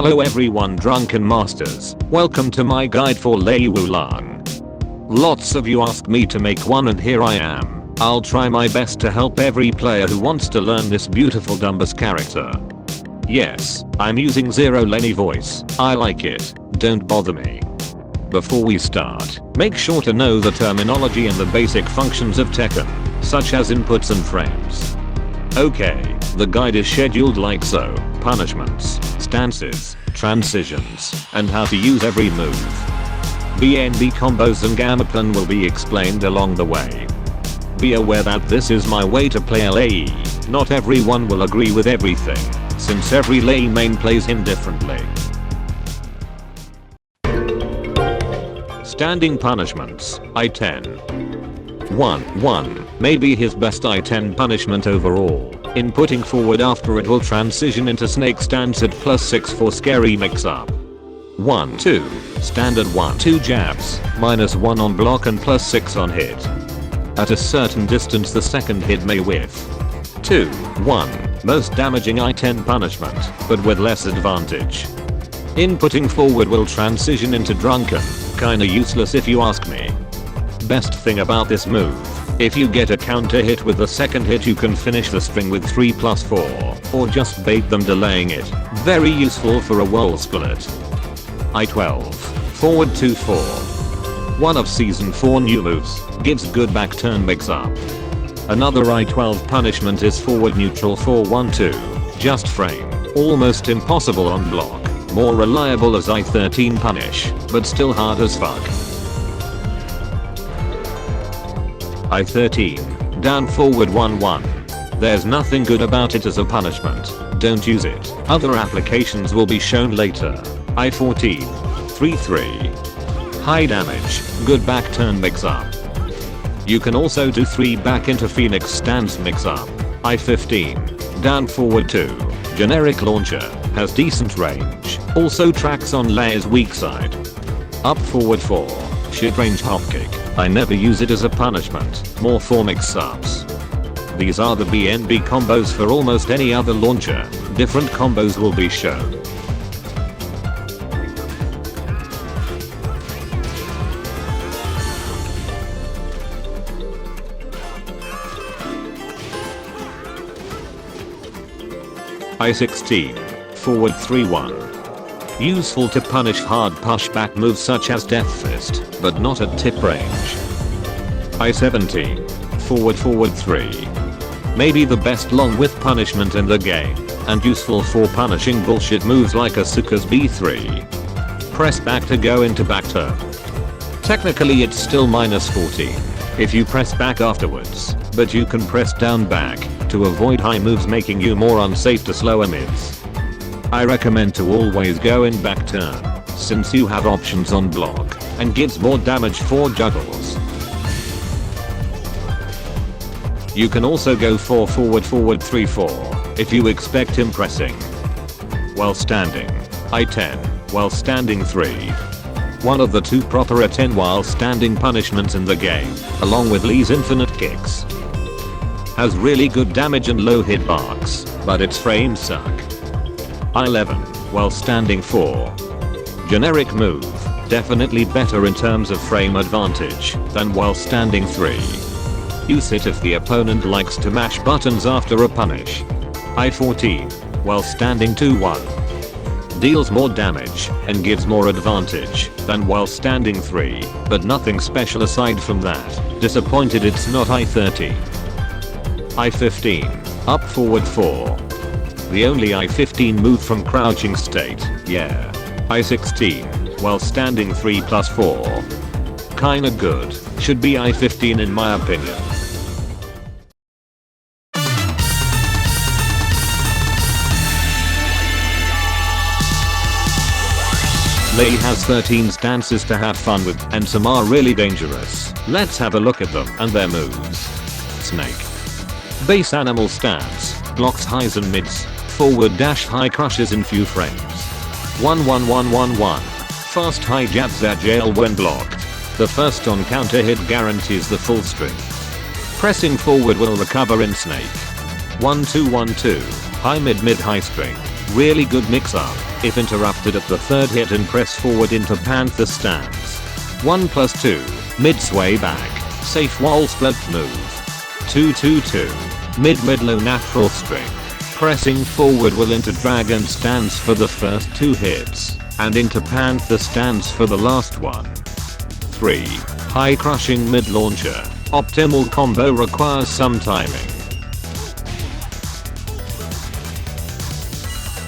Hello everyone, Drunken Masters. Welcome to my guide for Lei Wulong. Lots of you asked me to make one and here I am. I'll try my best to help every player who wants to learn this beautiful Dumbus character. Yes, I'm using Zero Lenny voice. I like it. Don't bother me. Before we start, make sure to know the terminology and the basic functions of Tekken, such as inputs and frames. Okay, the guide is scheduled like so: punishments, stances, transitions, and how to use every move. BNB combos and gamma plan will be explained along the way. Be aware that this is my way to play LAE. Not everyone will agree with everything, since every LAE main plays him differently. Standing punishments, I-10. 1. Maybe his best I-10 punishment overall. Inputting forward after it will transition into snake stance at +6 for scary mix-up. 1-2. Standard 1-2 jabs, -1 on block and +6 on hit. At a certain distance the second hit may whiff. 2-1. Most damaging I-10 punishment, but with less advantage. Inputting forward will transition into Drunken, kinda useless if you ask me. Best thing about this move, if you get a counter hit with the second hit you can finish the string with 3+4, or just bait them delaying it. Very useful for a wall split. I-12. Forward 2-4. One of season 4 new moves, gives good back turn mix up. Another I-12 punishment is forward neutral 4-1-2, just framed, almost impossible on block. More reliable as I-13 punish, but still hard as fuck. I-13. Down forward 1-1. There's nothing good about it as a punishment. Don't use it. Other applications will be shown later. I-14. 3-3. High damage, good back turn mix up. You can also do 3 back into Phoenix stance mix up. I-15. Down forward 2. Generic launcher, has decent range, also tracks on Lei's weak side. Up forward 4. Shit range hop kick. I never use it as a punishment, more for mix-ups. These are the BNB combos for almost any other launcher. Different combos will be shown. I-16. Forward 3-1. Useful to punish hard pushback moves such as Death Fist, but not at tip range. I-17. Forward 3. Maybe the best long width punishment in the game, and useful for punishing bullshit moves like Asuka's B3. Press back to go into back turn. Technically it's still -14 if you press back afterwards, but you can press down back to avoid high moves making you more unsafe to slower mids. I recommend to always go in back turn, since you have options on block, and gives more damage for juggles. You can also go for forward 3-4, if you expect him pressing. While standing. I-10, while standing 3. One of the 2 proper I-10 while standing punishments in the game, along with Lei's infinite kicks. Has really good damage and low hitbox, but its frames suck. I-11, while standing 4. Generic move, definitely better in terms of frame advantage than while standing 3. Use it if the opponent likes to mash buttons after a punish. I-14, while standing 2-1. Deals more damage and gives more advantage than while standing 3, but nothing special aside from that. Disappointed it's not I-13. I-15, up forward 4. The only I-15 move from crouching state, yeah. I-16, while standing 3+4. Kinda good, should be I-15 in my opinion. Lei has 13 stances to have fun with, and some are really dangerous. Let's have a look at them and their moves. Snake. Base animal stance, blocks highs and mids, forward dash high crushes in few frames. 1-1-1-1-1. Fast high jabs at jail when blocked. The first on counter hit guarantees the full string. Pressing forward will recover in snake. 1-2-1-2. High mid high string. Really good mix up. If interrupted at the third hit and press forward into Panther stance. 1+2. Mid sway back. Safe wall split move. 2-2-2. Mid low natural string. Pressing forward will into Dragon stance for the first 2 hits. And into Panther stance for the last one. 3. High crushing mid launcher. Optimal combo requires some timing.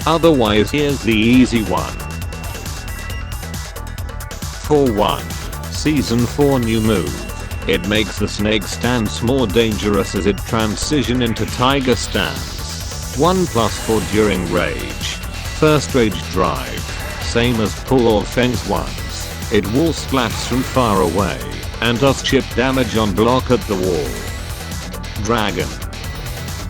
Otherwise here's the easy one. 4-1. Season 4 new move. It makes the snake stance more dangerous as it transition into tiger stance. 1+4 during rage. First rage drive. Same as pull or fence ones. It wall splats from far away and does chip damage on block at the wall. Dragon.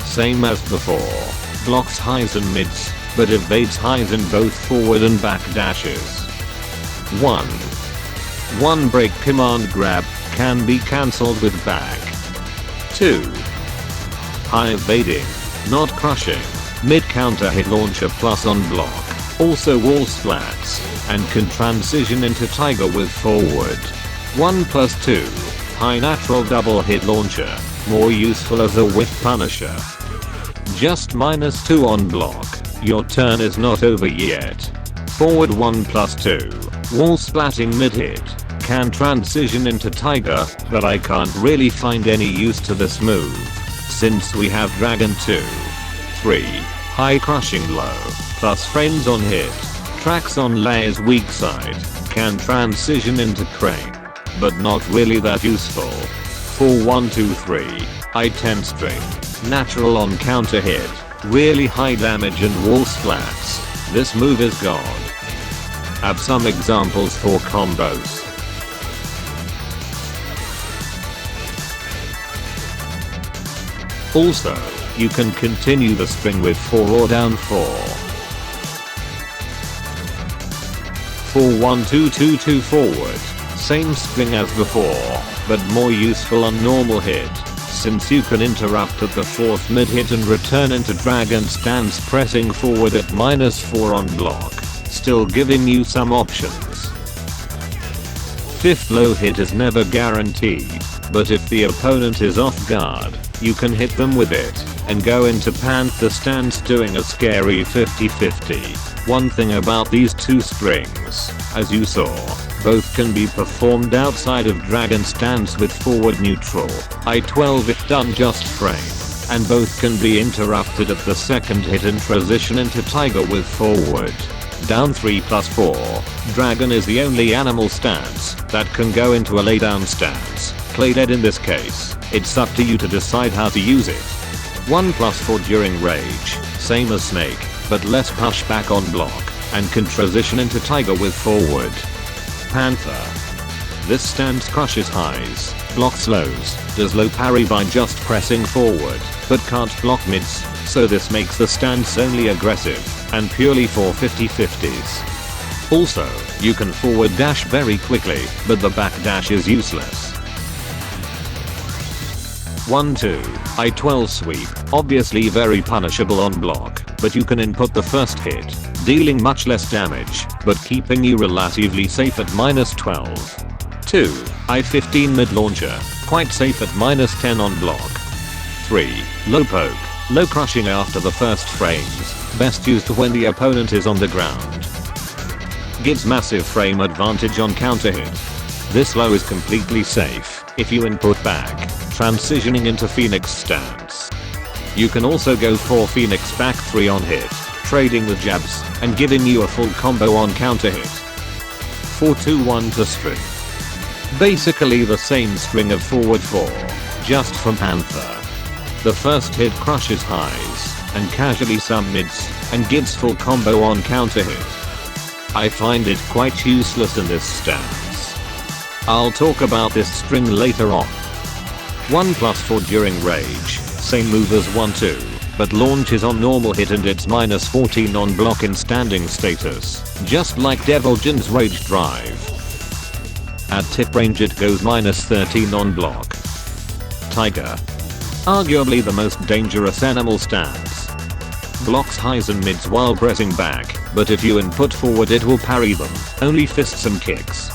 Same as before. Blocks highs and mids, but evades highs in both forward and back dashes. 1 break command grab can be cancelled with back. 2. High evading, not crushing, mid counter hit launcher plus on block, also wall splats, and can transition into tiger with forward. 1+2. High natural double hit launcher, more useful as a whiff punisher. Just -2 on block, your turn is not over yet. Forward 1+2. Wall splatting mid hit. Can transition into tiger, but I can't really find any use to this move, since we have Dragon 2. 3. High crushing low, plus frames on hit. Tracks on layer's weak side. Can transition into crane, but not really that useful. 4-1-2-3. I-10 string. Natural on counter hit. Really high damage and wall splats. This move is god. Have some examples for combos. Also, you can continue the string with 4 or down 4. 4-1-2-2-2 forward. Same string as before, but more useful on normal hit, since you can interrupt at the 4th mid hit and return into Dragon stance pressing forward at -4 on block, still giving you some options. 5th low hit is never guaranteed, but if the opponent is off guard, you can hit them with it, and go into Panther stance doing a scary 50-50. One thing about these 2 strings, as you saw, both can be performed outside of Dragon stance with forward neutral, I-12 if done just frame, and both can be interrupted at the 2nd hit and transition into tiger with forward. Down 3+4, Dragon is the only animal stance that can go into a laydown stance. Playdead in this case, it's up to you to decide how to use it. 1+4 during rage, same as snake, but less pushback on block, and can transition into tiger with forward. Panther. This stance crushes highs, blocks lows, does low parry by just pressing forward, but can't block mids, so this makes the stance only aggressive, and purely for 50-50s. Also, you can forward dash very quickly, but the back dash is useless. 1-2. I-12 sweep, obviously very punishable on block, but you can input the first hit, dealing much less damage, but keeping you relatively safe at -12. 2. I-15 mid launcher, quite safe at -10 on block. 3. Low poke, low crushing after the first frames, best used when the opponent is on the ground. Gives massive frame advantage on counter hit. This low is completely safe if you input back, transitioning into Phoenix stance. You can also go for Phoenix back 3 on hit, trading the jabs, and giving you a full combo on counter hit. 4-2-1 to string. Basically the same string of forward 4, just from Panther. The first hit crushes highs, and casually some mids, and gives full combo on counter hit. I find it quite useless in this stance. I'll talk about this string later on. 1+4 during rage, same move as 1-2, but launches on normal hit and it's -14 on block in standing status, just like Devil Jin's rage drive. At tip range it goes -13 on block. Tiger. Arguably the most dangerous animal stance. blocks highs and mids while pressing back, but if you input forward it will parry them, only fists and kicks.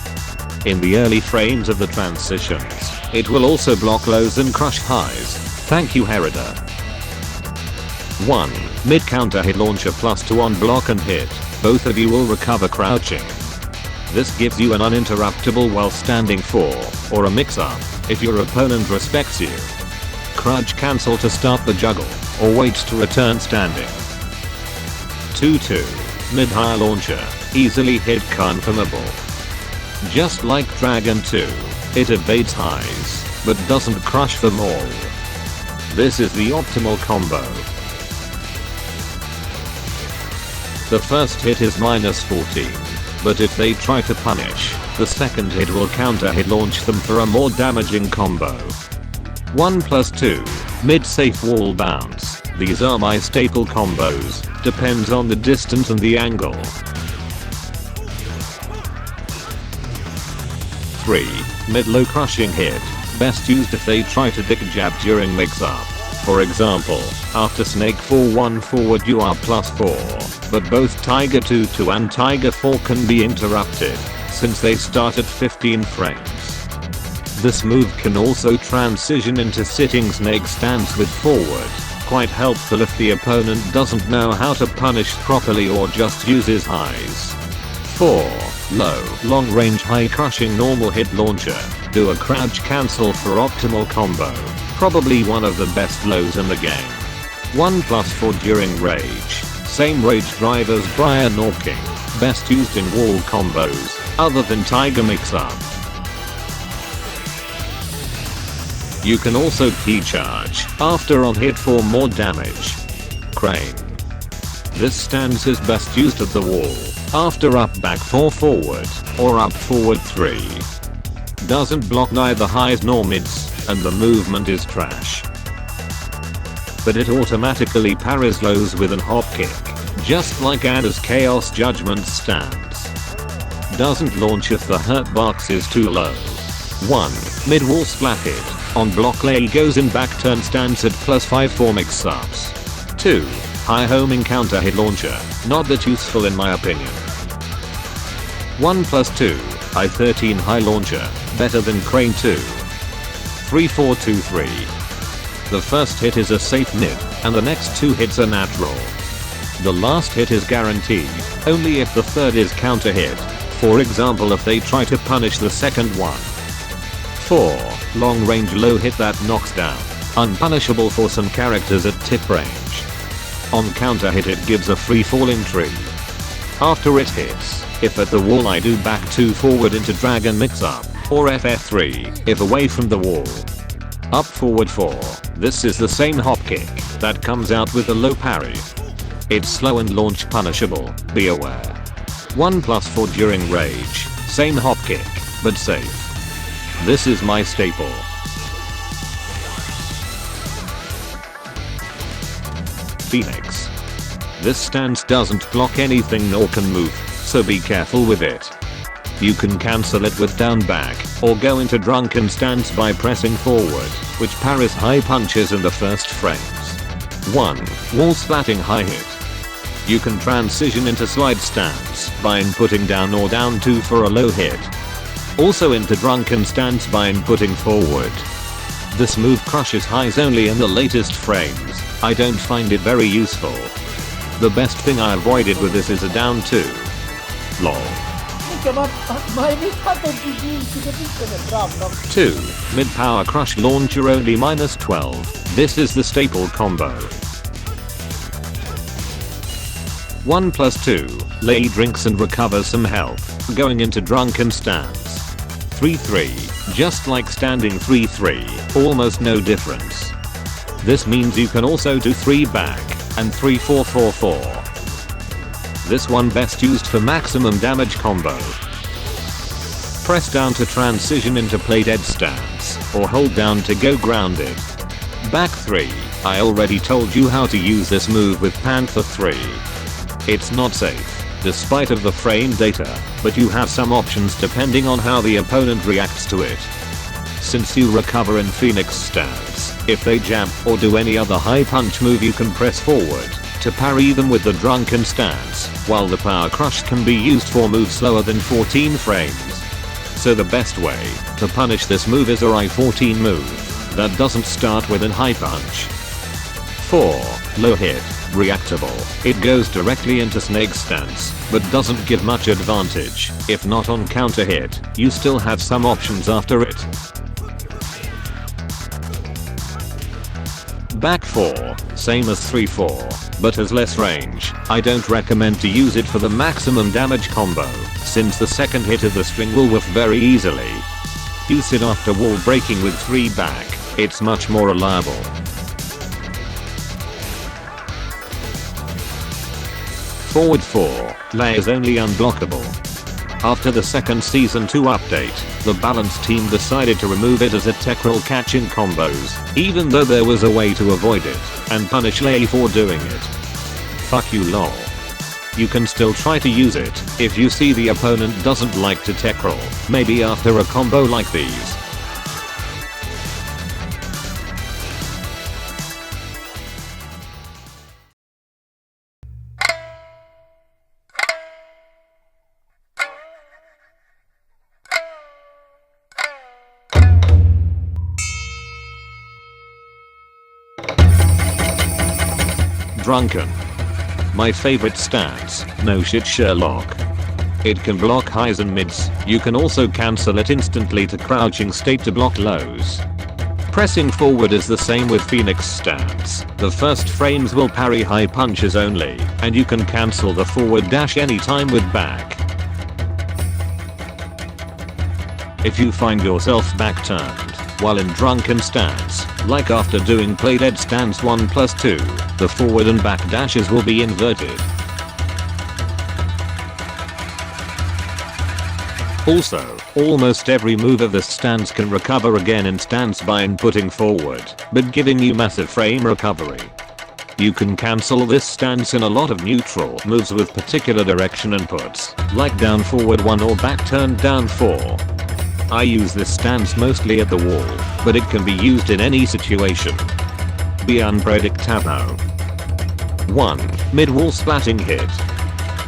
In the early frames of the transitions, it will also block lows and crush highs. Thank you Herida. 1. Mid counter hit launcher +2 on block and hit, both of you will recover crouching. This gives you an uninterruptible while standing 4, or a mix-up, if your opponent respects you. Crouch cancel to start the juggle, or wait to return standing. 2-2. Mid-high launcher, easily hit confirmable. Just like Dragon 2, it evades highs, but doesn't crush them all. This is the optimal combo. The first hit is -14, but if they try to punish, the second hit will counter hit launch them for a more damaging combo. 1+2, mid safe wall bounce, these are my staple combos, depends on the distance and the angle. 3. Mid low crushing hit, best used if they try to dick jab during mix up. For example, after Snake 4-1 forward you are +4, but both Tiger 2-2 and Tiger 4 can be interrupted, since they start at 15 frames. This move can also transition into sitting snake stance with forward, quite helpful if the opponent doesn't know how to punish properly or just uses highs. 4. Low, long range high crushing normal hit launcher, do a crouch cancel for optimal combo, probably one of the best lows in the game. 1+4 during rage, same rage drivers Brian Norking, best used in wall combos, other than Tiger mix-up. You can also key charge after on hit for more damage. Crane. This stance is best used at the wall, after up back 4 forward, or up forward 3. Doesn't block neither highs nor mids, and the movement is trash. But it automatically parries lows with an hop kick, just like Anna's Chaos Judgment stance. Doesn't launch if the hurt box is too low. 1. Mid wall splat hit, on block Lei goes in back turn stance at +5 for mix-ups. 2. High homing counter hit launcher, not that useful in my opinion. 1+2, I-13 high launcher, better than Crane 2. 3-4-2-3. The first hit is a safe mid, and the next 2 hits are natural. The last hit is guaranteed, only if the third is counter hit, for example if they try to punish the second one. 4. Long range low hit that knocks down, unpunishable for some characters at tip range. On counter hit it gives a free falling tree. After it hits, if at the wall I do back 2 forward into dragon mix up, or FF3 if away from the wall. Up forward 4, this is the same hop kick that comes out with a low parry. It's slow and launch punishable, be aware. 1+4 during rage, same hop kick, but safe. This is my staple. Phoenix. This stance doesn't block anything nor can move, so be careful with it. You can cancel it with down back, or go into drunken stance by pressing forward, which parries high punches in the first frames. 1. Wall splatting high hit. You can transition into slide stance by inputting down or down 2 for a low hit. Also into drunken stance by inputting forward. This move crushes highs only in the latest frames. I don't find it very useful. The best thing I avoided with this is a down 2. Lol. 2. Mid power crush launcher only -12. This is the staple combo. 1+2. Lei drinks and recovers some health, going into drunken stance. 3-3. Just like standing 3-3, almost no difference. This means you can also do 3 back, and 3-4-4-4. This one best used for maximum damage combo. Press down to transition into Playdead stance, or hold down to go grounded. Back 3, I already told you how to use this move with Panther 3. It's not safe, despite of the frame data, but you have some options depending on how the opponent reacts to it. Since you recover in Phoenix stance, if they jab or do any other high punch move you can press forward, to parry them with the Drunken stance, while the Power Crush can be used for moves slower than 14 frames. So the best way to punish this move is a I-14 move that doesn't start with an high punch. 4. Low hit, reactable. It goes directly into Snake's stance, but doesn't give much advantage. If not on counter hit, you still have some options after it. Back 4, same as 3-4, but has less range. I don't recommend to use it for the maximum damage combo, since the second hit of the string will whiff very easily. Use it after wall breaking with 3 back, it's much more reliable. Forward 4, Lei is only unblockable. After the second Season 2 update, the Balance team decided to remove it as a tech roll catching combos, even though there was a way to avoid it, and punish Lei for doing it. Fuck you lol. You can still try to use it, if you see the opponent doesn't like to tech roll, maybe after a combo like these. Drunken. My favorite stance, no shit Sherlock. It can block highs and mids, you can also cancel it instantly to crouching state to block lows. Pressing forward is the same with Phoenix stance, the first frames will parry high punches only, and you can cancel the forward dash anytime with back. If you find yourself back turned while in Drunken stance, like after doing Playdead stance 1+2, the forward and back dashes will be inverted. Also, almost every move of this stance can recover again in stance by inputting forward, but giving you massive frame recovery. You can cancel this stance in a lot of neutral moves with particular direction inputs, like down forward 1 or back turned down 4. I use this stance mostly at the wall, but it can be used in any situation. Be unpredictable. 1. Mid-wall splatting hit.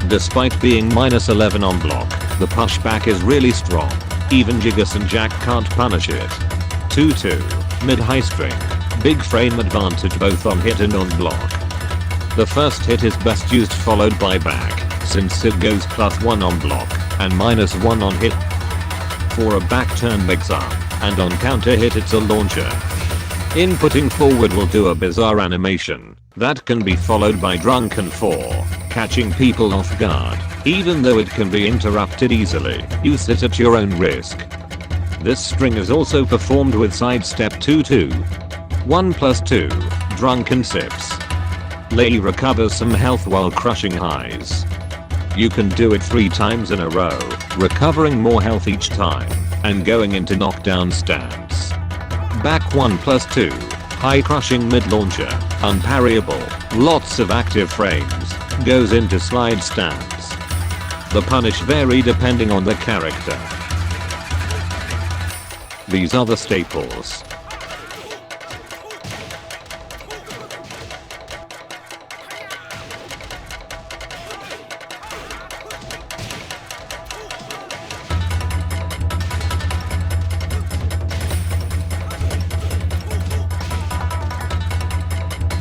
Despite being -11 on block, the pushback is really strong. Even Jiggers and Jack can't punish it. 2-2. Mid-high string. Big frame advantage both on hit and on block. The first hit is best used followed by back, since it goes +1 on block, and -1 on hit. For a back turn mix-up, and on counter hit it's a launcher. Inputting forward will do a bizarre animation that can be followed by Drunken 4, catching people off guard, even though it can be interrupted easily. Use it at your own risk. This string is also performed with sidestep 2-2. 1+2, Drunken sips. Lei recovers some health while crushing highs. You can do it 3 times in a row, recovering more health each time, and going into knockdown stance. Back 1+2, high crushing mid launcher, unparryable, lots of active frames, goes into slide stance. The punish vary depending on the character. These are the staples.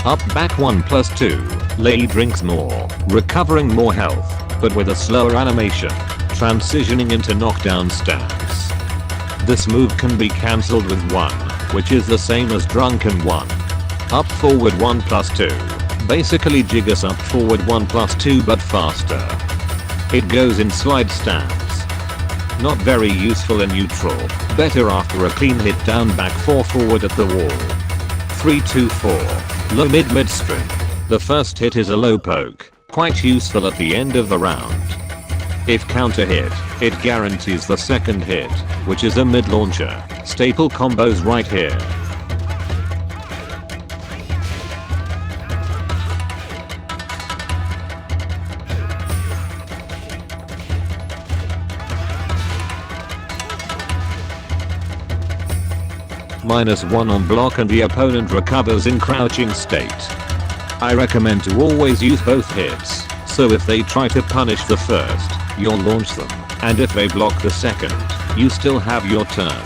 Up back 1+2, Lei drinks more, recovering more health, but with a slower animation, transitioning into knockdown stance. This move can be cancelled with 1, which is the same as Drunken 1. Up forward 1+2, basically Jiggers up forward 1+2 but faster. It goes in slide stance. Not very useful in neutral, better after a clean hit down back 4 forward at the wall. 3-2-4. Low mid string. The first hit is a low poke, quite useful at the end of the round. If counter hit, it guarantees the second hit, which is a mid launcher. Staple combos right here. -1 on block and the opponent recovers in crouching state. I recommend to always use both hits, so if they try to punish the first, you'll launch them, and if they block the second, you still have your turn.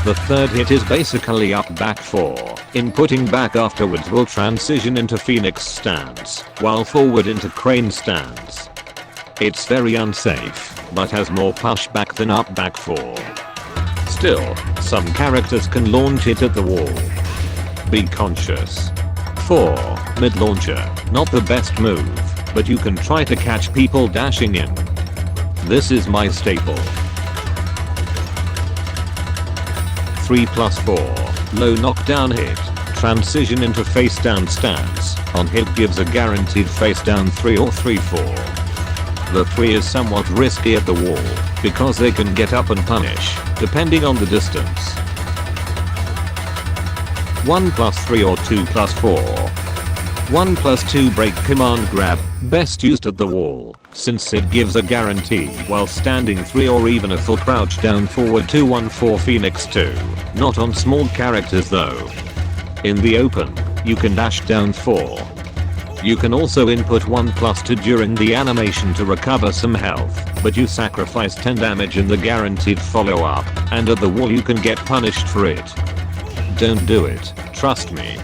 The third hit is basically up back 4, inputting back afterwards will transition into Phoenix stance, while forward into Crane stance. It's very unsafe, but has more pushback than up back 4. Still, some characters can launch it at the wall. Be conscious. 4. Mid launcher, not the best move, but you can try to catch people dashing in. This is my staple. 3+4, low knockdown hit, transition into face down stance, on hit gives a guaranteed face down 3 or 3-4. The 3 is somewhat risky at the wall, because they can get up and punish, depending on the distance. 1+3 or 2+4. 1+2 break command grab, best used at the wall, since it gives a guarantee while standing 3 or even a full crouch down forward 2-1-4 Phoenix 2, not on small characters though. In the open, you can dash down 4. You can also input 1+2 during the animation to recover some health, but you sacrifice 10 damage in the guaranteed follow up, and at the wall you can get punished for it. Don't do it, trust me.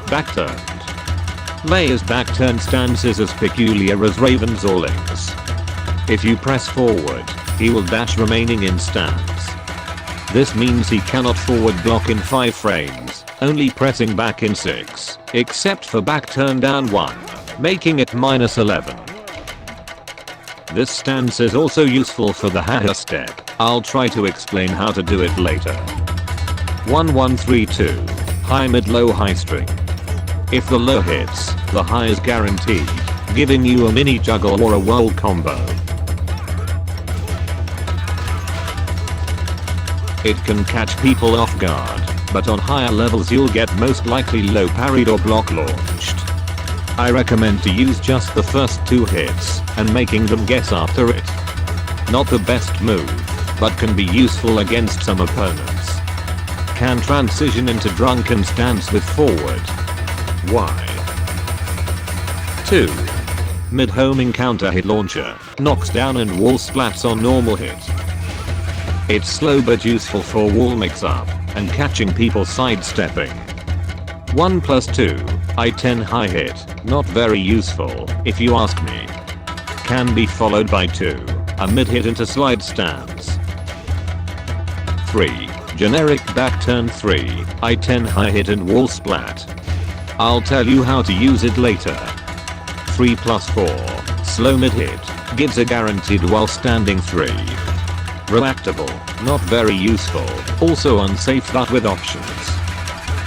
Backturned. Lei's backturned stance is as peculiar as Raven's or Link's. If you press forward, he will dash remaining in stance. This means he cannot forward block in 5 frames, only pressing back in 6, except for backturn down 1, making it -11. This stance is also useful for the haha step. I'll try to explain how to do it later. 1-1-3-2, high mid low high string. If the low hits, the high is guaranteed, giving you a mini juggle or a whirl combo. It can catch people off guard, but on higher levels you'll get most likely low parried or block launched. I recommend to use just the first 2 hits, and making them guess after it. Not the best move, but can be useful against some opponents. Can transition into Drunken stance with forward. Why? 2. Mid homing counter hit launcher, knocks down and wall splats on normal hit. It's slow but useful for wall mix up, and catching people sidestepping. 1+2, I-10 high hit, not very useful, if you ask me. Can be followed by 2, a mid hit into slide stance. 3. Generic backturn 3, I-10 high hit and wall splat. I'll tell you how to use it later. 3+4, slow mid hit, gives a guaranteed while standing 3. Reactable, not very useful, also unsafe but with options.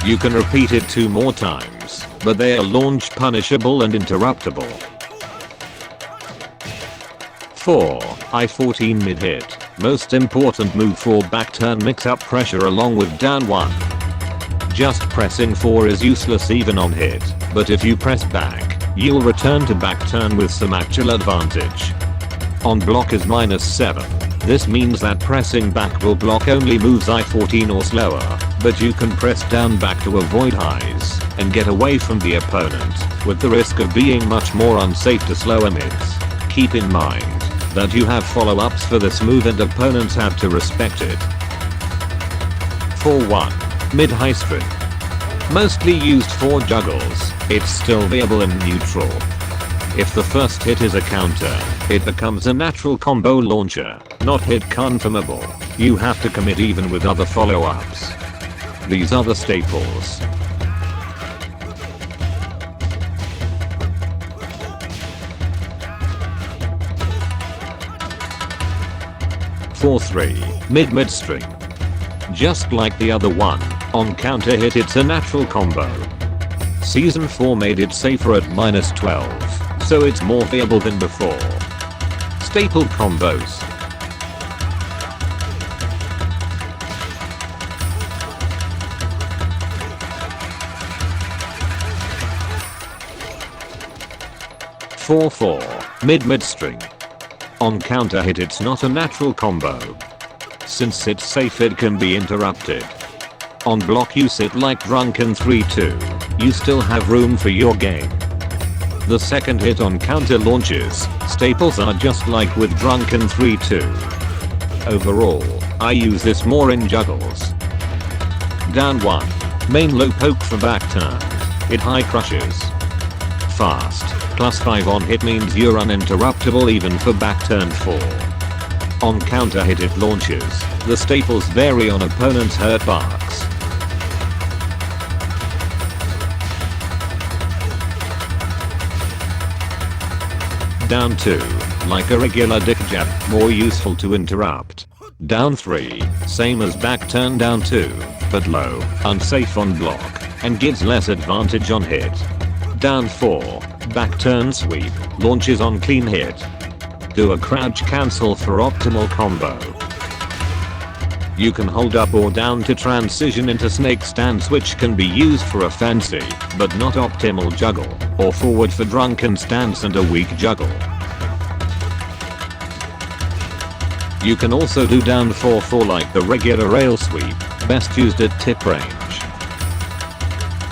You can repeat it 2 more times, but they are launch punishable and interruptible. 4. I-14 mid hit, most important move for backturn mix up pressure along with down 1. Just pressing 4 is useless even on hit, but if you press back, you'll return to backturn with some actual advantage. On block is -7. This means that pressing back will block only moves I-14 or slower, but you can press down back to avoid highs and get away from the opponent, with the risk of being much more unsafe to slower mids. Keep in mind that you have follow-ups for this move and opponents have to respect it. 4-1. Mid-high string. Mostly used for juggles, it's still viable in neutral. If the first hit is a counter, it becomes a natural combo launcher, not hit confirmable. You have to commit even with other follow-ups. These are the staples. 4-3, mid string. Just like the other one, on counter hit it's a natural combo. Season 4 made it safer at -12, so it's more viable than before. Staple combos. (4-4) mid string. On counter hit it's not a natural combo. Since it's safe it can be interrupted. On block you sit like Drunken 3-2. You still have room for your game. The second hit on counter launches, staples are just like with Drunken 3-2. Overall, I use this more in juggles. Down 1. Main low poke for back turn. It high crushes. Fast, +5 on hit means you're uninterruptible even for back turn 4. On counter hit it launches, the staples vary on opponent's hurt marks. Down 2, like a regular dick jab, more useful to interrupt. Down 3, same as back turn down 2, but low, unsafe on block, and gives less advantage on hit. Down 4, back turn sweep, launches on clean hit. Do a crouch cancel for optimal combo. You can hold up or down to transition into snake stance, which can be used for a fancy, but not optimal juggle, or forward for drunken stance and a weak juggle. You can also do down 4-4 like the regular rail sweep, best used at tip range.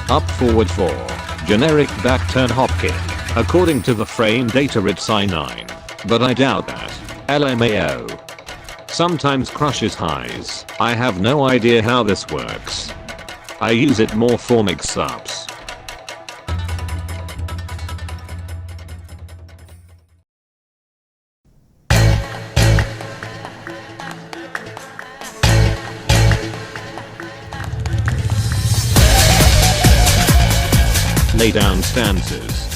Up forward 4, generic back turn hop kick. According to the frame data it's I9, but I doubt that. LMAO. Sometimes crushes highs. I have no idea how this works. I use it more for mix-ups. Lay down stances.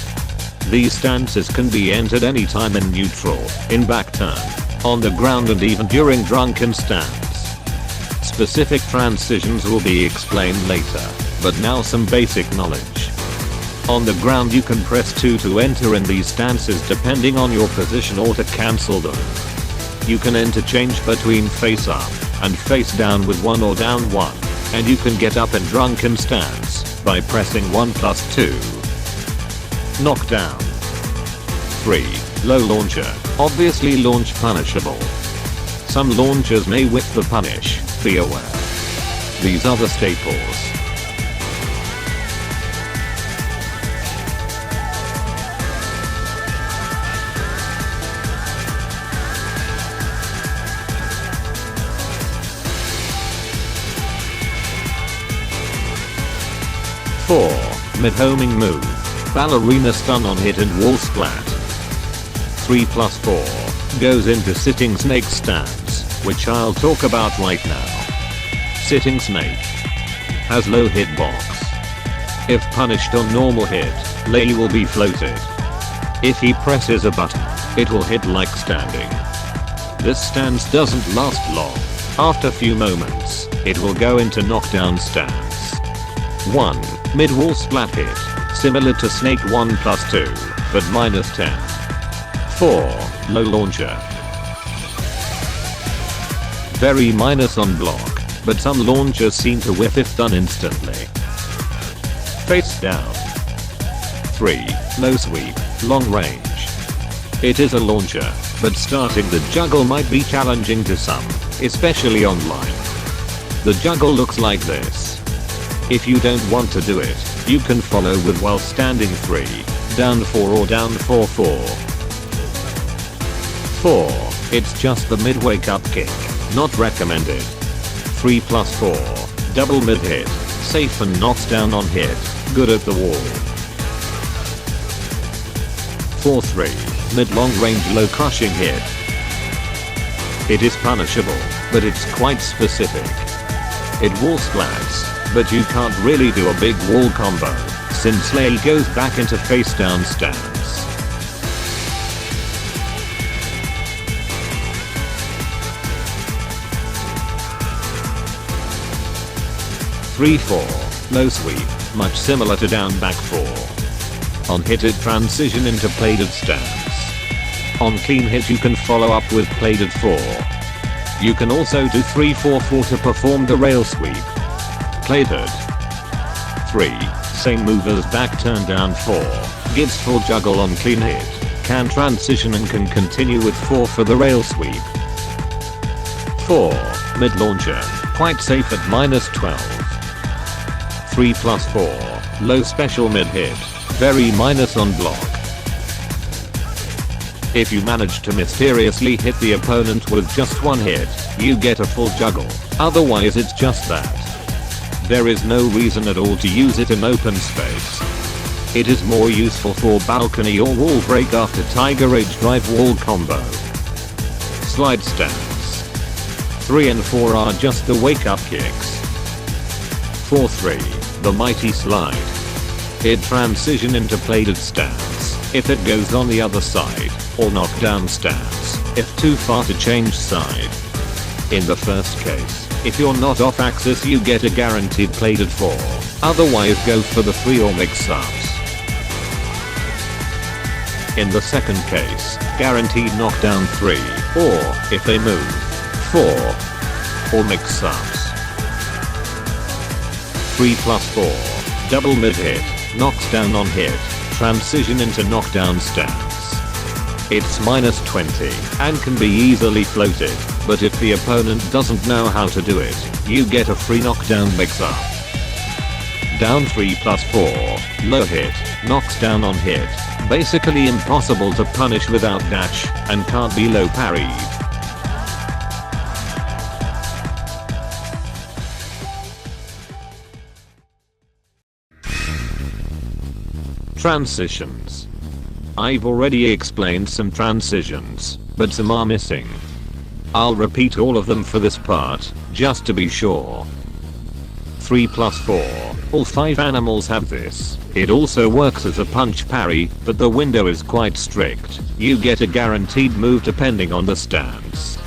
These stances can be entered anytime in neutral, in back turn, on the ground and even during drunken stance. Specific transitions will be explained later, but now some basic knowledge. On the ground you can press 2 to enter in these stances depending on your position or to cancel them. You can interchange between face up and face down with 1 or down 1, and you can get up in drunken stance by pressing 1+2. Knockdown. 3. Low launcher, obviously launch punishable. Some launchers may whip the punish, be aware. These are the staples. Four. Mid-homing move. Ballerina stun on hit and wall splat. 3+4 goes into sitting snake stance, which I'll talk about right now. Sitting snake has low hitbox. If punished on normal hit, Lei will be floated. If he presses a button, it will hit like standing. This stance doesn't last long. After few moments, it will go into knockdown stance. 1. Mid-wall splat hit, similar to snake 1+2, but -10. 4. Low launcher. Very minus on block, but some launchers seem to whiff if done instantly. Facedown. 3. Low sweep, long range. It is a launcher, but starting the juggle might be challenging to some, especially online. The juggle looks like this. If you don't want to do it, you can follow with while standing 3, down 4 or down 4-4. 4. It's just the mid wake up kick, not recommended. 3+4, double mid hit, safe and knocks down on hit, good at the wall. 4-3, mid long range low crushing hit. It is punishable, but it's quite specific. It wall splats, but you can't really do a big wall combo, since Lei goes back into face down stance. 3-4, low sweep, much similar to down back 4. On hit it transition into Playdead stance. On clean hit you can follow up with Playdead 4. You can also do 3-4-4 to perform the rail sweep. Playdead. 3. Same move as back turn down 4. Gives full juggle on clean hit. Can transition and can continue with 4 for the rail sweep. 4. Mid launcher. Quite safe at -12. 3 plus 4. Low special mid hit. Very minus on block. If you manage to mysteriously hit the opponent with just one hit, you get a full juggle. Otherwise it's just that. There is no reason at all to use it in open space. It is more useful for balcony or wall break after Tiger Rage drive wall combo. Slide stance. 3 and 4 are just the wake up kicks. 4-3, the mighty slide. It transition into Playdead stance if it goes on the other side, or knockdown stance if too far to change side. In the first case, if you're not off axis you get a guaranteed Playdead 4, otherwise go for the 3 or mix ups. In the second case, guaranteed knockdown 3, or, if they move, 4, or mix ups. 3 plus 4, double mid hit, knocks down on hit, transition into knockdown stance. It's minus 20 and can be easily floated, but if the opponent doesn't know how to do it, you get a free knockdown mix up. Down 3 plus 4, low hit, knocks down on hit, basically impossible to punish without dash, and can't be low parried. Transitions. I've already explained some transitions, but some are missing. I'll repeat all of them for this part, just to be sure. 3 plus 4, all 5 animals have this. It also works as a punch parry, but the window is quite strict. You get a guaranteed move depending on the stance.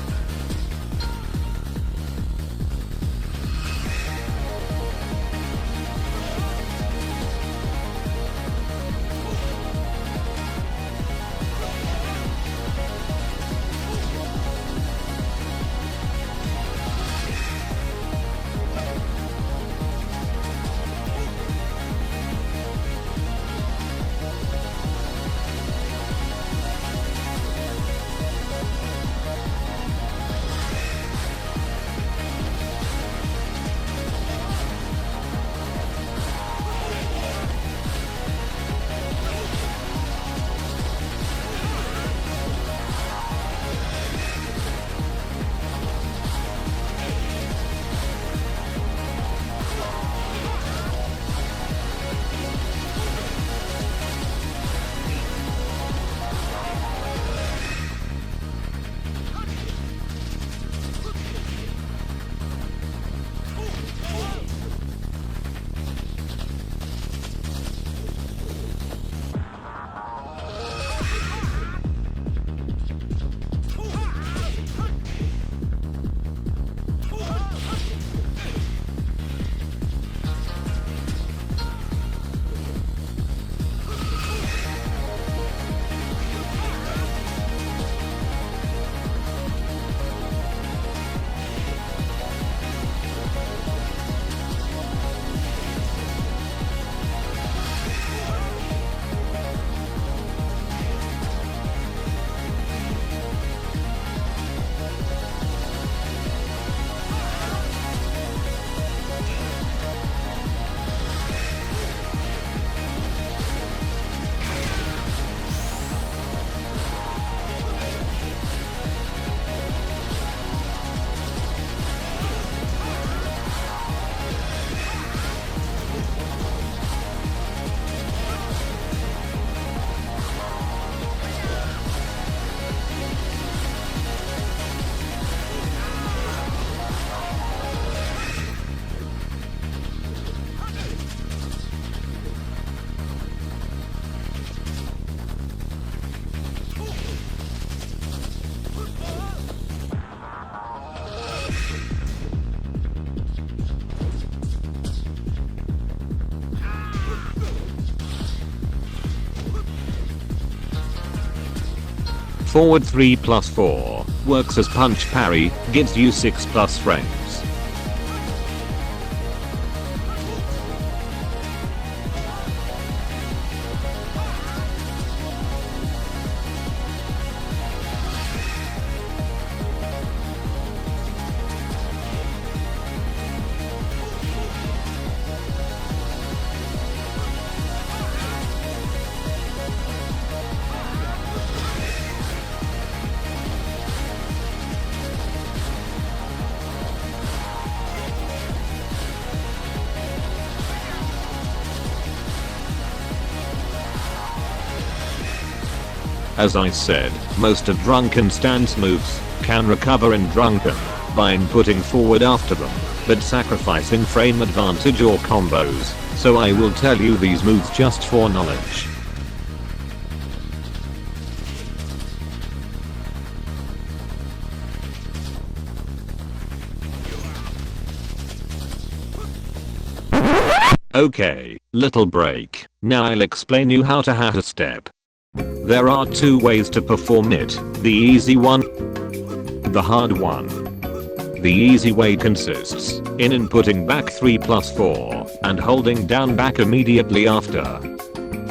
Forward 3 plus 4, works as punch parry, gives you 6 plus frames. As I said, most of Drunken stance moves can recover in Drunken by inputting forward after them, but sacrificing frame advantage or combos, so I will tell you these moves just for knowledge. Okay, little break. Now I'll explain you how to hack a step. There are two ways to perform it, the easy one, the hard one. The easy way consists in inputting back 3+4 and holding down back immediately after.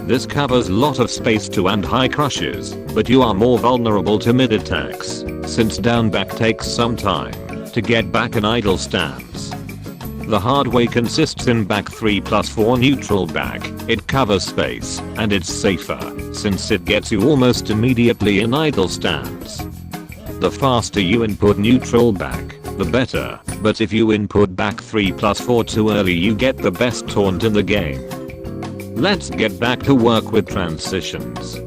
This covers lot of space to and high crushes, but you are more vulnerable to mid attacks, since down back takes some time to get back an idle stance. The hard way consists in back 3+4 neutral back. It covers space, and it's safer, since it gets you almost immediately in idle stance. The faster you input neutral back, the better, but if you input back 3+4 too early you get the best taunt in the game. Let's get back to work with transitions.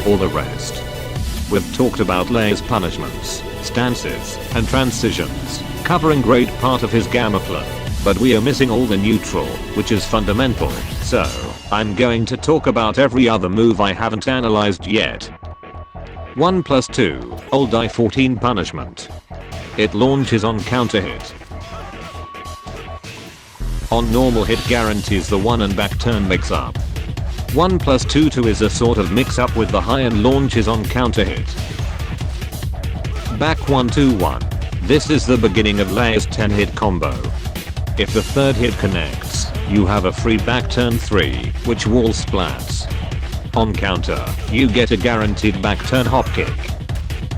For the rest, we've talked about Lei's punishments, stances, and transitions, covering great part of his gamma plan, but we are missing all the neutral, which is fundamental, so I'm going to talk about every other move I haven't analyzed yet. 1+2, old I-14 punishment. It launches on counter hit. On normal hit guarantees the 1 and back turn mix up. 1+2 is a sort of mix up with the high and launches on counter hit. Back 1-2-1. This is the beginning of Lei's 10 hit combo. If the third hit connects, you have a free back turn 3, which wall splats. On counter, you get a guaranteed back turn hop kick.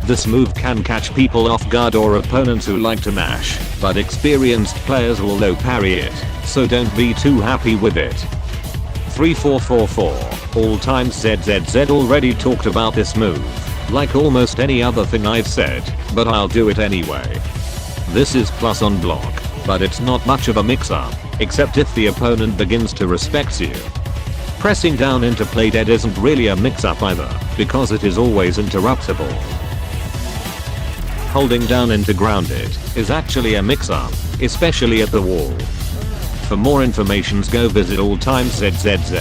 This move can catch people off guard or opponents who like to mash, but experienced players will low parry it, so don't be too happy with it. 3-4-4-4, all time ZZZ already talked about this move, like almost any other thing I've said, but I'll do it anyway. This is plus on block, but it's not much of a mix-up, except if the opponent begins to respect you. Pressing down into Playdead isn't really a mix-up either, because it is always interruptible. Holding down into grounded is actually a mix-up, especially at the wall. For more information go visit all time ZZZ.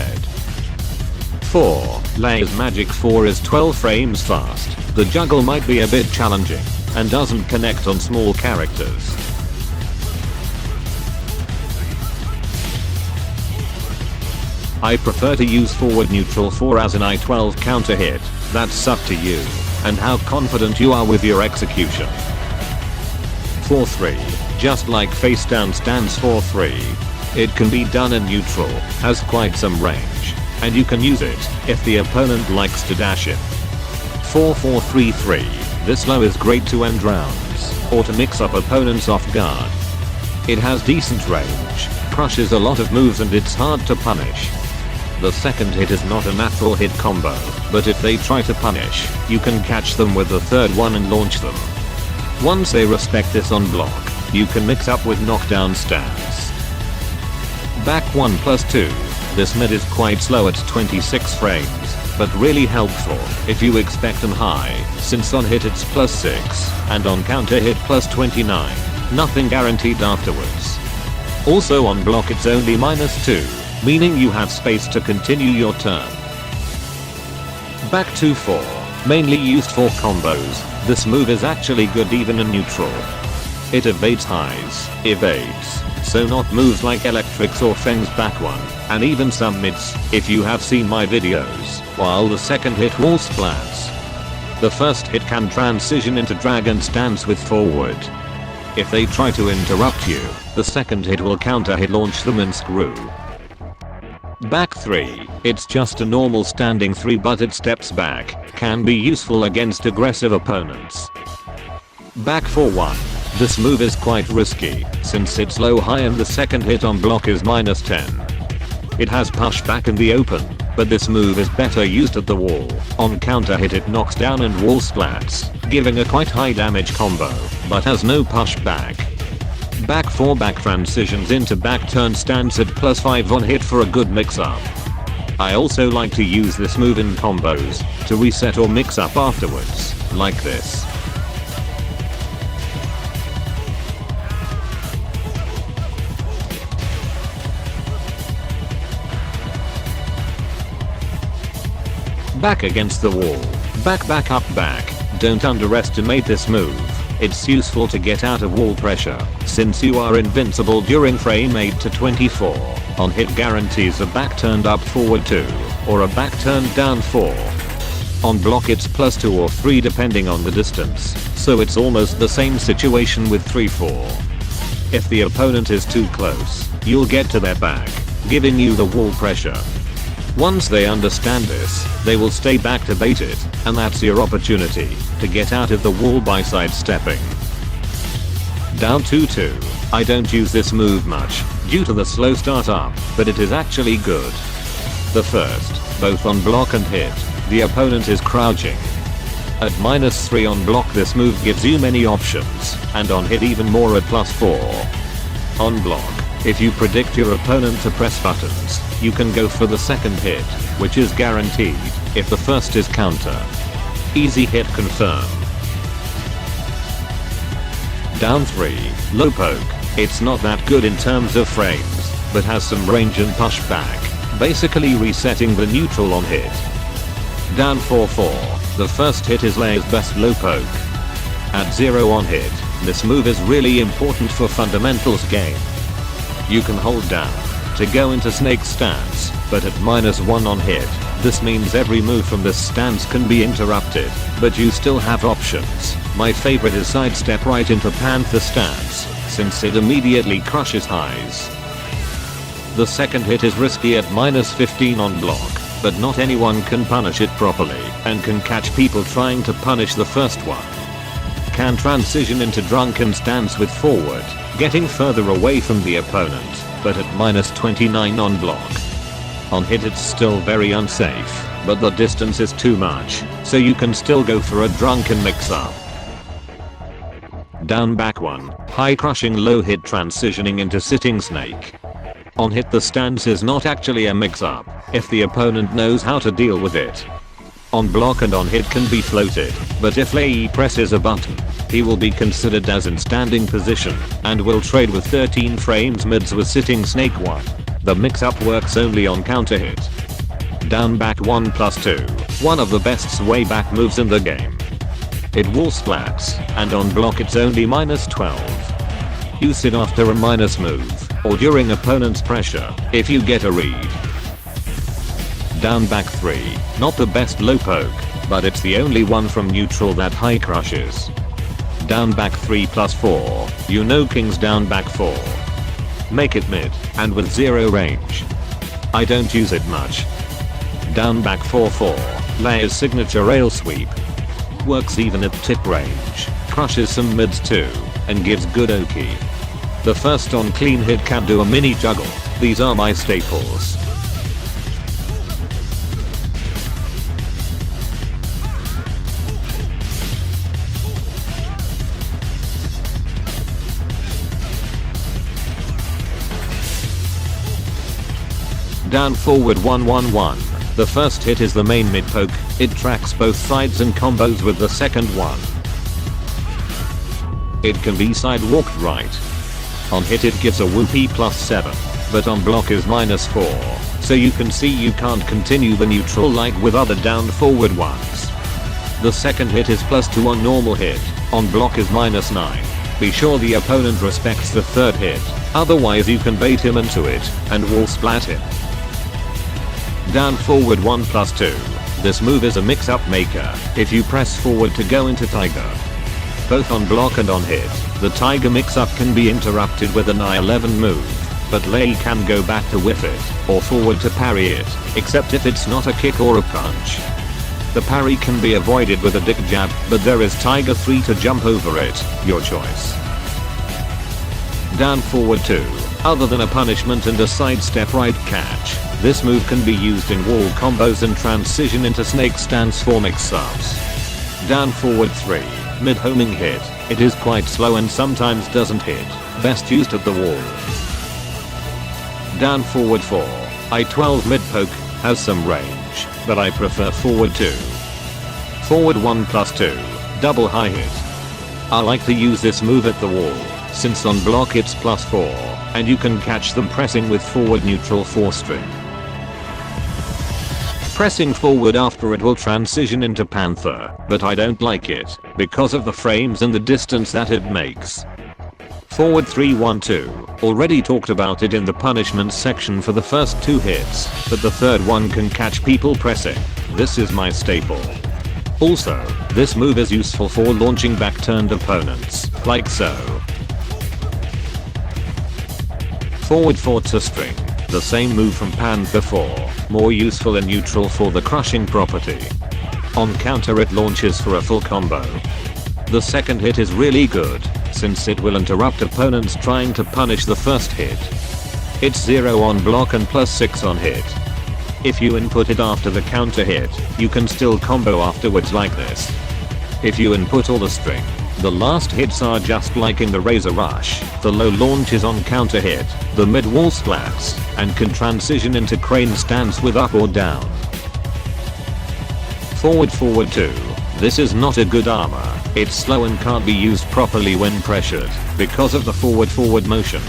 4. Lei's magic 4 is 12 frames fast. The juggle might be a bit challenging, and doesn't connect on small characters. I prefer to use forward neutral 4 as an I-12 counter hit, that's up to you, and how confident you are with your execution. 4-3, just like Facedown stands 4-3. It can be done in neutral, has quite some range, and you can use it if the opponent likes to dash it. 4-4-3-3. This low is great to end rounds or to mix up opponents off guard. It has decent range, crushes a lot of moves and it's hard to punish. The second hit is not a natural hit combo, but if they try to punish, you can catch them with the third one and launch them. Once they respect this on block, you can mix up with knockdown stance. Back 1+2. This mid is quite slow at 26 frames, but really helpful if you expect them high, since on hit it's +6, and on counter hit +29, nothing guaranteed afterwards. Also on block it's only -2, meaning you have space to continue your turn. Back 2-4, mainly used for combos, this move is actually good even in neutral. It evades highs, so not moves like electrics or Feng's back 1, and even some mids, if you have seen my videos, while the second hit wall splats. The first hit can transition into dragon stance with forward. If they try to interrupt you, the second hit will counter hit launch them and screw. Back 3, it's just a normal standing 3 but it steps back, can be useful against aggressive opponents. Back 4-1. This move is quite risky, since it's low high and the second hit on block is -10. It has pushback in the open, but this move is better used at the wall. On counter hit it knocks down and wall splats, giving a quite high damage combo, but has no pushback. Back 4 back transitions into back turn stance at +5 on hit for a good mix up. I also like to use this move in combos, to reset or mix up afterwards, like this. Back against the wall. Back up back. Don't underestimate this move. It's useful to get out of wall pressure, since you are invincible during frame 8 to 24. On hit guarantees a back turned up forward 2, or a back turned down 4. On block it's +2 or 3 depending on the distance, so it's almost the same situation with 3-4. If the opponent is too close, you'll get to their back, giving you the wall pressure. Once they understand this, they will stay back to bait it, and that's your opportunity to get out of the wall by sidestepping. Down 2-2. I don't use this move much, due to the slow start up, but it is actually good. The first, both on block and hit, the opponent is crouching. At -3 on block this move gives you many options, and on hit even more at +4. On block, if you predict your opponent to press buttons, you can go for the second hit, which is guaranteed, if the first is counter. Easy hit confirmed. Down 3, low poke. It's not that good in terms of frames, but has some range and pushback, basically resetting the neutral on hit. Down 4-4, the first hit is Lei's best low poke. At 0 on hit, this move is really important for fundamentals game. You can hold down to go into snake stance, but at -1 on hit, this means every move from this stance can be interrupted, but you still have options. My favorite is sidestep right into Panther stance, since it immediately crushes highs. The second hit is risky at -15 on block, but not anyone can punish it properly, and can catch people trying to punish the first one. Can transition into Drunken stance with forward, getting further away from the opponent, but at -29 on block. On hit it's still very unsafe, but the distance is too much, so you can still go for a Drunken mix-up. Down back 1, high crushing low hit transitioning into sitting snake. On hit the stance is not actually a mix-up, if the opponent knows how to deal with it. On block and on hit can be floated, but if Lei presses a button, he will be considered as in standing position, and will trade with 13 frames mids with sitting snake 1. The mix-up works only on counter hit. Down back 1+2, one of the best sway back moves in the game. It wall splats, and on block it's only -12. Use it after a minus move, or during opponent's pressure, if you get a read. Down back 3, not the best low poke, but it's the only one from neutral that high crushes. Down back 3+4, you know King's down back 4. Make it mid, and with 0 range. I don't use it much. Down back 4-4, Lei's signature rail sweep. Works even at tip range, crushes some mids too, and gives good oki. The first on clean hit can do a mini juggle. These are my staples. Down forward 111. The first hit is the main mid poke. It tracks both sides and combos with the second one. It can be sidewalked right. On hit it gives a whoopee +7, but on block is -4, so you can see you can't continue the neutral like with other down forward ones. The second hit is +2 on normal hit, on block is -9. Be sure the opponent respects the third hit, otherwise you can bait him into it and wall splat him. Down forward 1+2. This move is a mix-up maker if you press forward to go into tiger. Both on block and on hit, the tiger mix-up can be interrupted with an I-11 move, but Lei can go back to whiff it, or forward to parry it, except if it's not a kick or a punch. The parry can be avoided with a dick jab, but there is tiger 3 to jump over it, your choice. Down forward 2. Other than a punishment and a sidestep right catch, this move can be used in wall combos and transition into snake stance for mix-ups. Down forward 3. Mid homing hit. It is quite slow and sometimes doesn't hit. Best used at the wall. Down forward 4. I-12 mid poke has some range, but I prefer forward 2. Forward 1+2. Double high hit. I like to use this move at the wall, since on block it's +4, and you can catch them pressing with forward neutral 4 string. Pressing forward after it will transition into Panther, but I don't like it, because of the frames and the distance that it makes. Forward 3-1-2, already talked about it in the punishment section for the first 2 hits, but the third one can catch people pressing. This is my staple. Also, this move is useful for launching back-turned opponents, like so. Forward 4-2 the same move from Panther 4, more useful in neutral for the crushing property. On counter it launches for a full combo. The second hit is really good, since it will interrupt opponents trying to punish the first hit. It's 0 on block and +6 on hit. If you input it after the counter hit, you can still combo afterwards like this. If you input all the string, the last hits are just like in the Razor Rush, the low launch is on counter hit, the mid wall splats, and can transition into crane stance with up or down. Forward 2. This is not a good armor, it's slow and can't be used properly when pressured, because of the forward motion.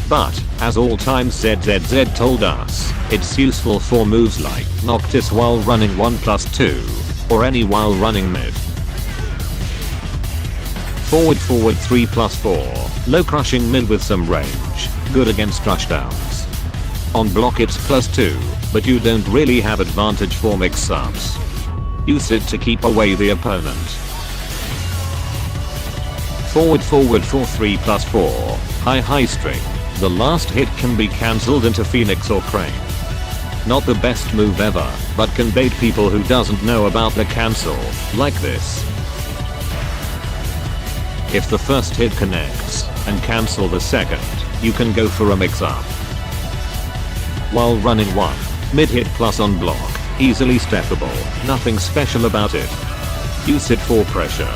But, as all-time ZZZ told us, it's useful for moves like Noctis while running 1+2, or any while running mid. Forward 3+4, low crushing mid with some range, good against rushdowns. On block it's +2, but you don't really have advantage for mix-ups. Use it to keep away the opponent. Forward 4-3+4, high string. The last hit can be cancelled into Phoenix or Crane. Not the best move ever, but can bait people who doesn't know about the cancel, like this. If the first hit connects, and cancel the second, you can go for a mix-up. While running 1, mid hit plus on block, easily steppable, nothing special about it. Use it for pressure.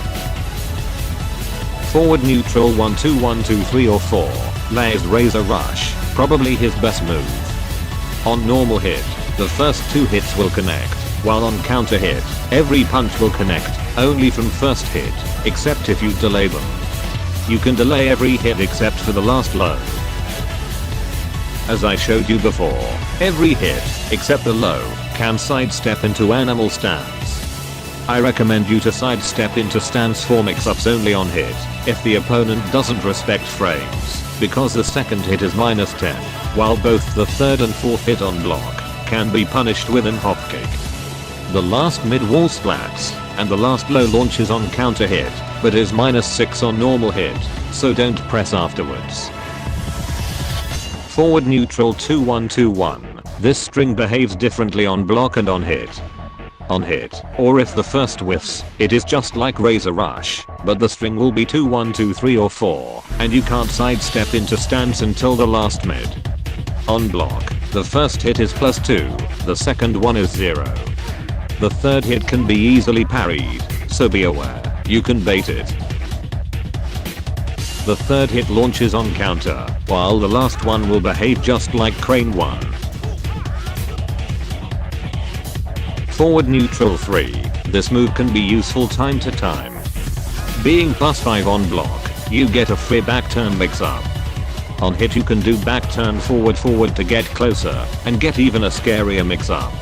Forward neutral 1-2-1-2-3 or 4, Lei's Razor Rush, probably his best move. On normal hit, the first 2 hits will connect, while on counter hit, every punch will connect, only from first hit, except if you delay them. You can delay every hit except for the last low. As I showed you before, every hit, except the low, can sidestep into animal stance. I recommend you to sidestep into stance for mix-ups only on hit, if the opponent doesn't respect frames, because the second hit is -10, while both the third and fourth hit on block can be punished with an hopkick. The last mid-wall splats, and the last low launches on counter hit, but is -6 on normal hit, so don't press afterwards. Forward neutral 2-1-2-1, this string behaves differently on block and on hit. on hit, or if the first whiffs, it is just like Razor Rush, but the string will be 2 1 2 3 or 4, and you can't sidestep into stance until the last mid. On block, the first hit is +2, the second one is 0. The third hit can be easily parried, so be aware, you can bait it. The third hit launches on counter, while the last one will behave just like Crane 1. Forward neutral 3, this move can be useful time to time. Being +5 on block, you get a free back turn mix up. On hit you can do back turn forward to get closer, and get even a scarier mix up.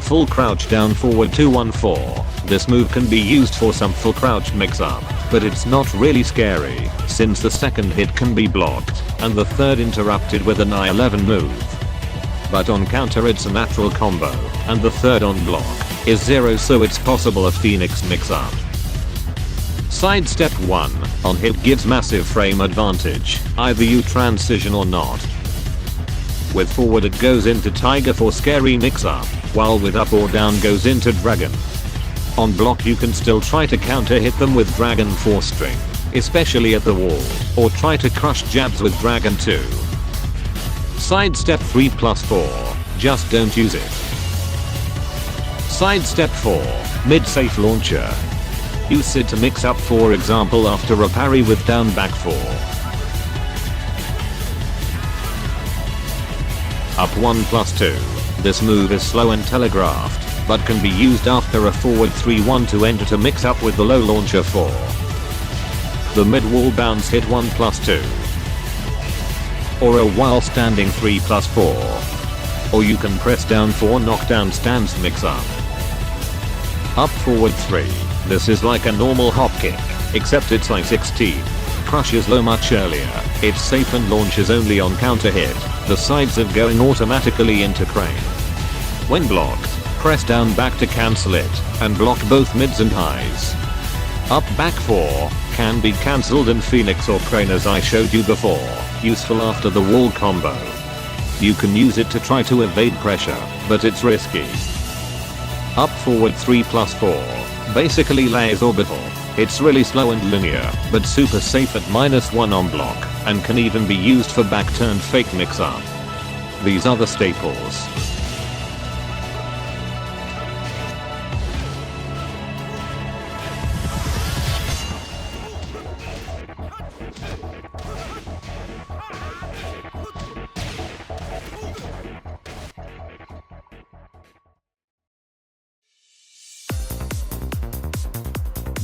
Full crouch down forward 2-1-4, this move can be used for some full crouch mix up, but it's not really scary, since the second hit can be blocked, and the third interrupted with an I-11 move. But on counter it's a natural combo, and the third on block is 0, so it's possible a Phoenix mix up. Sidestep 1, on hit gives massive frame advantage, either you transition or not. With forward it goes into Tiger for scary mix up, while with up or down goes into Dragon. On block you can still try to counter hit them with Dragon 4 string, especially at the wall, or try to crush jabs with Dragon 2. Sidestep 3+4, just don't use it. Sidestep 4, mid-safe launcher. Use it to mix up, for example after a parry with down back 4. Up 1+2, this move is slow and telegraphed, but can be used after a forward 3-1 to enter to mix up with the low launcher 4. The mid-wall bounce hit 1+2. Or a while standing 3+4. Or you can press down 4 knockdown stance mix up. Up forward 3, this is like a normal hop kick, except it's I-16. Crushes low much earlier, it's safe and launches only on counter hit, the sides of going automatically into crane. When blocked, press down back to cancel it, and block both mids and highs. Up back 4, can be cancelled in Phoenix or crane as I showed you before, useful after the wall combo. You can use it to try to evade pressure, but it's risky. Up forward 3+4, basically lays orbital. It's really slow and linear, but super safe at -1 on block, and can even be used for back turn fake mix up. These are the staples.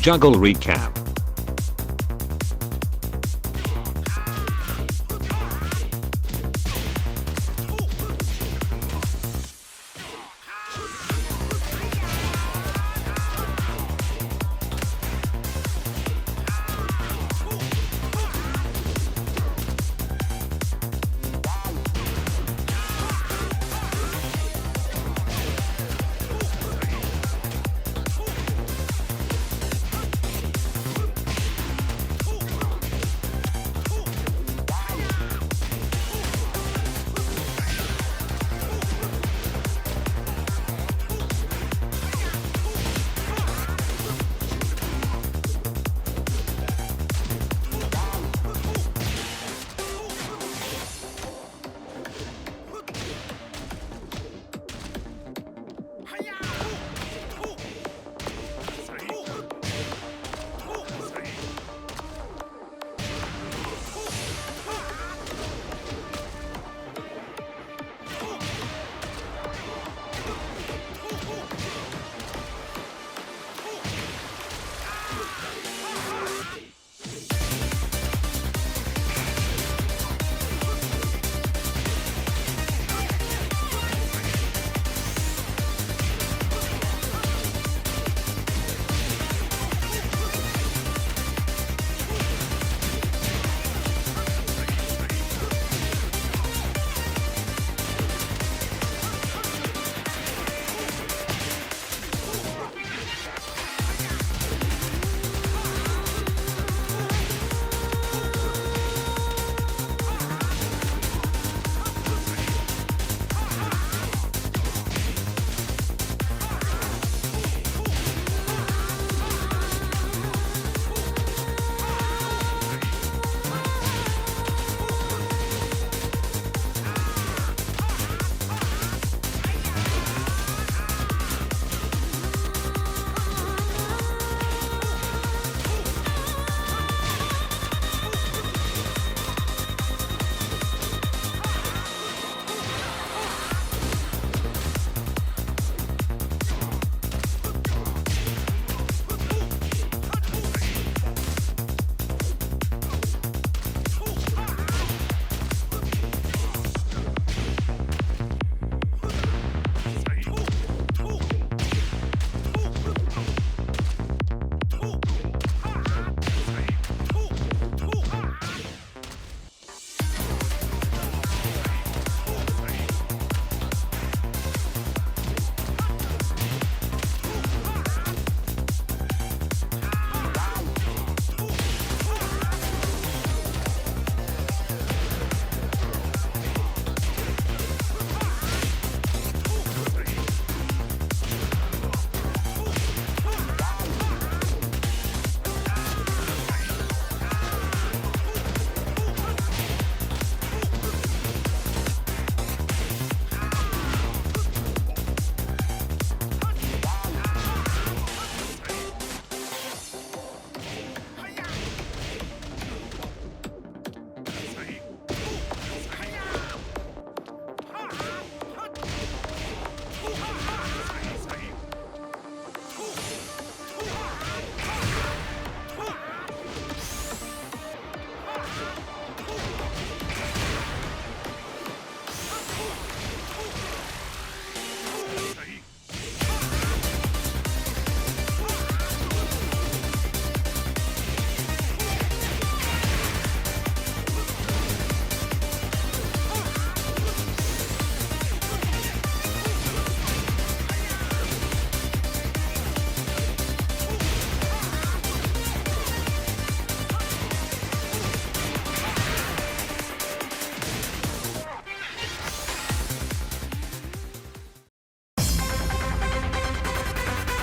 Juggle Recap.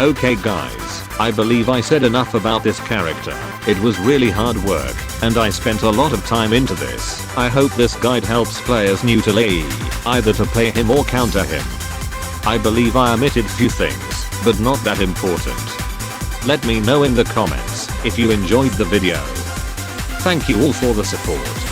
Okay guys, I believe I said enough about this character. It was really hard work, and I spent a lot of time into this. I hope this guide helps players new to Lei, either to play him or counter him. I believe I omitted few things, but not that important. Let me know in the comments if you enjoyed the video. Thank you all for the support.